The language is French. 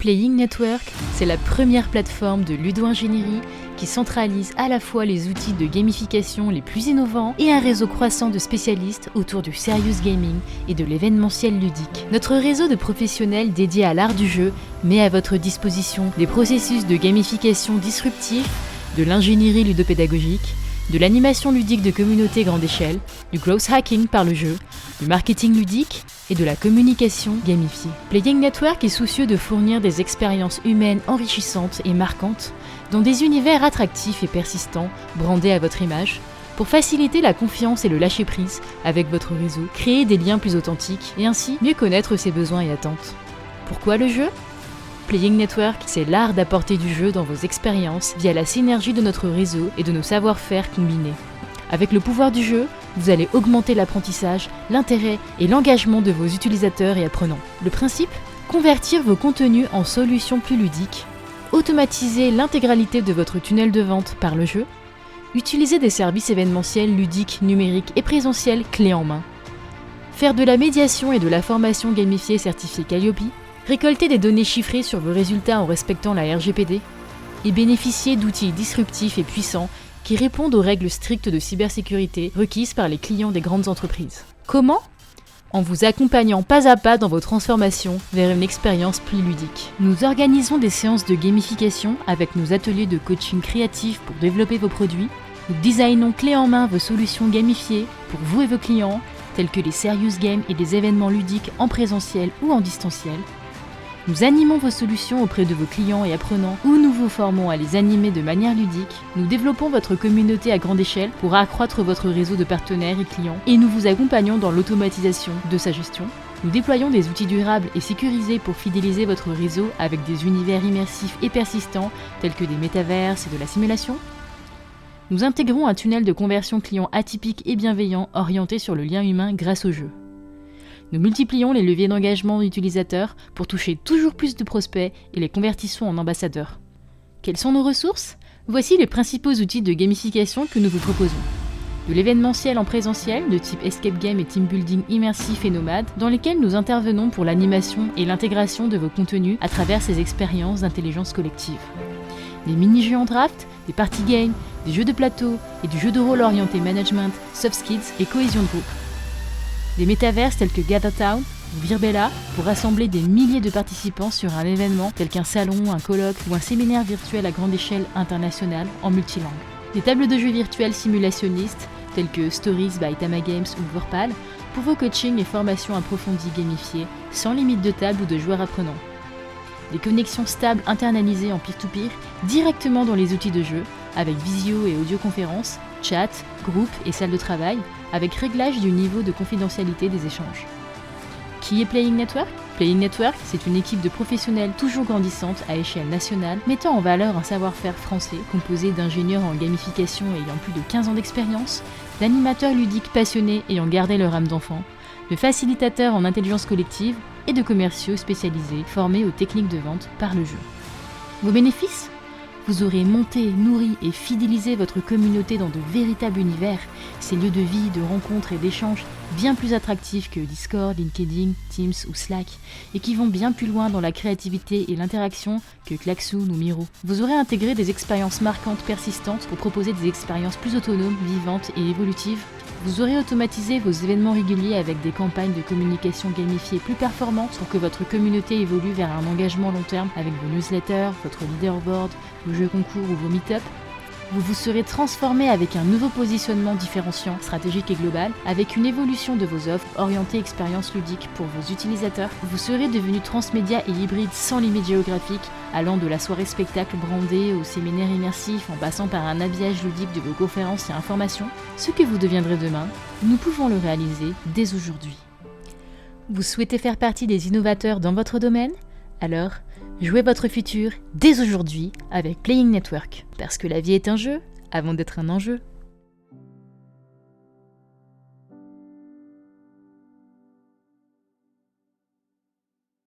Playing Network, c'est la première plateforme de ludo-ingénierie qui centralise à la fois les outils de gamification les plus innovants et un réseau croissant de spécialistes autour du serious gaming et de l'événementiel ludique. Notre réseau de professionnels dédiés à l'art du jeu met à votre disposition des processus de gamification disruptifs, de l'ingénierie ludopédagogique, de l'animation ludique de communauté grande échelle, du growth hacking par le jeu, du marketing ludique et de la communication gamifiée. Playing Network est soucieux de fournir des expériences humaines enrichissantes et marquantes dans des univers attractifs et persistants, brandés à votre image, pour faciliter la confiance et le lâcher-prise avec votre réseau, créer des liens plus authentiques et ainsi mieux connaître ses besoins et attentes. Pourquoi le jeu ? Playing Network, c'est l'art d'apporter du jeu dans vos expériences via la synergie de notre réseau et de nos savoir-faire combinés. Avec le pouvoir du jeu, vous allez augmenter l'apprentissage, l'intérêt et l'engagement de vos utilisateurs et apprenants. Le principe ? Convertir vos contenus en solutions plus ludiques, automatiser l'intégralité de votre tunnel de vente par le jeu, utiliser des services événementiels ludiques, numériques et présentiels clés en main, faire de la médiation et de la formation gamifiée certifiée Calliope, récolter des données chiffrées sur vos résultats en respectant la RGPD et bénéficier d'outils disruptifs et puissants qui répondent aux règles strictes de cybersécurité requises par les clients des grandes entreprises. Comment ? En vous accompagnant pas à pas dans vos transformations vers une expérience plus ludique. Nous organisons des séances de gamification avec nos ateliers de coaching créatif pour développer vos produits. Nous designons clé en main vos solutions gamifiées pour vous et vos clients, tels que les serious games et des événements ludiques en présentiel ou en distanciel. Nous animons vos solutions auprès de vos clients et apprenants ou nous vous formons à les animer de manière ludique. Nous développons votre communauté à grande échelle pour accroître votre réseau de partenaires et clients et nous vous accompagnons dans l'automatisation de sa gestion. Nous déployons des outils durables et sécurisés pour fidéliser votre réseau avec des univers immersifs et persistants tels que des métaverses et de la simulation. Nous intégrons un tunnel de conversion client atypique et bienveillant orienté sur le lien humain grâce au jeu. Nous multiplions les leviers d'engagement utilisateurs pour toucher toujours plus de prospects et les convertissons en ambassadeurs. Quelles sont nos ressources ? Voici les principaux outils de gamification que nous vous proposons. De l'événementiel en présentiel, de type escape game et team building immersif et nomade, dans lesquels nous intervenons pour l'animation et l'intégration de vos contenus à travers ces expériences d'intelligence collective. Des mini-jeux en draft, des party games, des jeux de plateau et du jeu de rôle orienté management, soft skills et cohésion de groupe. Des métaverses tels que GatherTown ou Virbella pour rassembler des milliers de participants sur un événement tel qu'un salon, un colloque ou un séminaire virtuel à grande échelle internationale en multilangue. Des tables de jeux virtuelles simulationnistes tels que Stories by Tama Games ou Vorpal pour vos coachings et formations approfondies gamifiées sans limite de table ou de joueurs apprenants. Des connexions stables internalisées en peer-to-peer directement dans les outils de jeu avec visio et audioconférences, chat, groupe et salle de travail, avec réglage du niveau de confidentialité des échanges. Qui est Playing Network ? Playing Network, c'est une équipe de professionnels toujours grandissante à échelle nationale, mettant en valeur un savoir-faire français composé d'ingénieurs en gamification ayant plus de 15 ans d'expérience, d'animateurs ludiques passionnés ayant gardé leur âme d'enfant, de facilitateurs en intelligence collective et de commerciaux spécialisés formés aux techniques de vente par le jeu. Vos bénéfices ? Vous aurez monté, nourri et fidélisé votre communauté dans de véritables univers, ces lieux de vie, de rencontres et d'échanges bien plus attractifs que Discord, LinkedIn, Teams ou Slack, et qui vont bien plus loin dans la créativité et l'interaction que Klaxoon ou Miro. Vous aurez intégré des expériences marquantes persistantes pour proposer des expériences plus autonomes, vivantes et évolutives. Vous aurez automatisé vos événements réguliers avec des campagnes de communication gamifiées plus performantes pour que votre communauté évolue vers un engagement long terme avec vos newsletters, votre leaderboard, vos jeux concours ou vos meet-up. Vous vous serez transformé avec un nouveau positionnement différenciant, stratégique et global, avec une évolution de vos offres orientées expérience ludique pour vos utilisateurs. Vous serez devenu transmédia et hybride sans limite géographique, allant de la soirée spectacle brandée au séminaire immersif en passant par un habillage ludique de vos conférences et informations. Ce que vous deviendrez demain, nous pouvons le réaliser dès aujourd'hui. Vous souhaitez faire partie des innovateurs dans votre domaine ? Alors, jouez votre futur dès aujourd'hui avec Playing Network. Parce que la vie est un jeu avant d'être un enjeu.